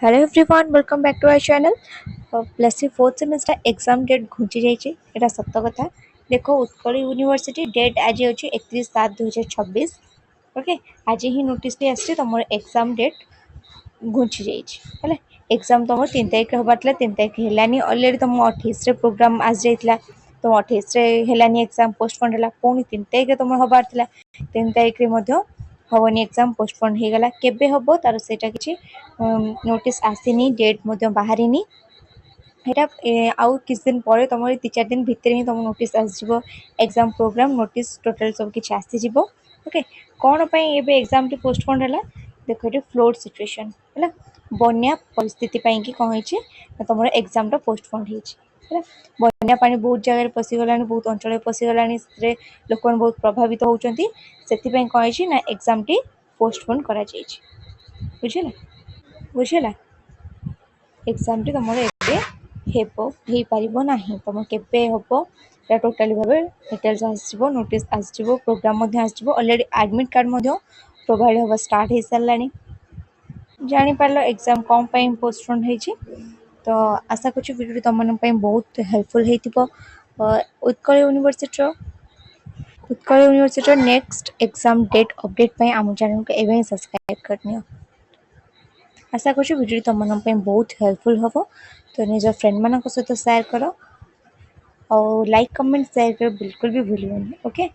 Hello everyone welcome back to our channel plus three fourth semester exam date घुंची जाइए सत कथा देखो उत्कल यूनिवर्सिटी डेट आज अच्छे 31/7/2026 ओके आज ही नोटिस भी आसी तुम एग्जाम डेट घुंची जाइए एग्जाम तुम 3 तारिख हबार 3 तारिख है अलरेडी तुम 28 प्रोग्राम आसी जाइए तुम 28 एग्जाम पोस्टपोन है पुणी 3 तारिख तुम हबार 3 तारिख हेनी एग्जाम पोस्टपोन हो गला केबे हम तार से किसी नोटिस आसीनी डेट बाहर आउ किस दिन पर तुम 2-4 दिन भितर ही तुम नोटिस आसो एग्जाम प्रोग्राम नोटिस टोटाल सब किसी आसीज ओके कौन पर एग्जाम टी पोस्टपोन है देख ये फ्लोड सिचुएशन है बन्या परिस्थिति कि कौन है तुम एग्जाम टा पोस्टपोन है बन्या पानी बहुत जगह पशिगला बहुत अंचल पशिगला लोक बहुत प्रभावित होती से कौन है एग्जाम टी पोस्टपोन कर बुझे बुझेगा एग्जाम टी तुम हो पार ना तुम के हम टोटाली भाव डिटेल्स आसो नोटिस आसो प्रोग्राम आसो अलरेडी एडमिट कार्ड प्रोवाइड हम स्टार्ट हो सारा जापार एग्जाम कौन पोस्टपोन होती तो आशा कर तुम बहुत हेल्पफुल हो Utkal university next exam date update आम चैनल को एवं सब्सक्राइब करनी आशा कर तुम बहुत हेल्पफुल हम तो निज फ्रेंड मान सहित सेयार कर और लाइक कमेंट शेयर कर बिल्कुल भी भूल ओके।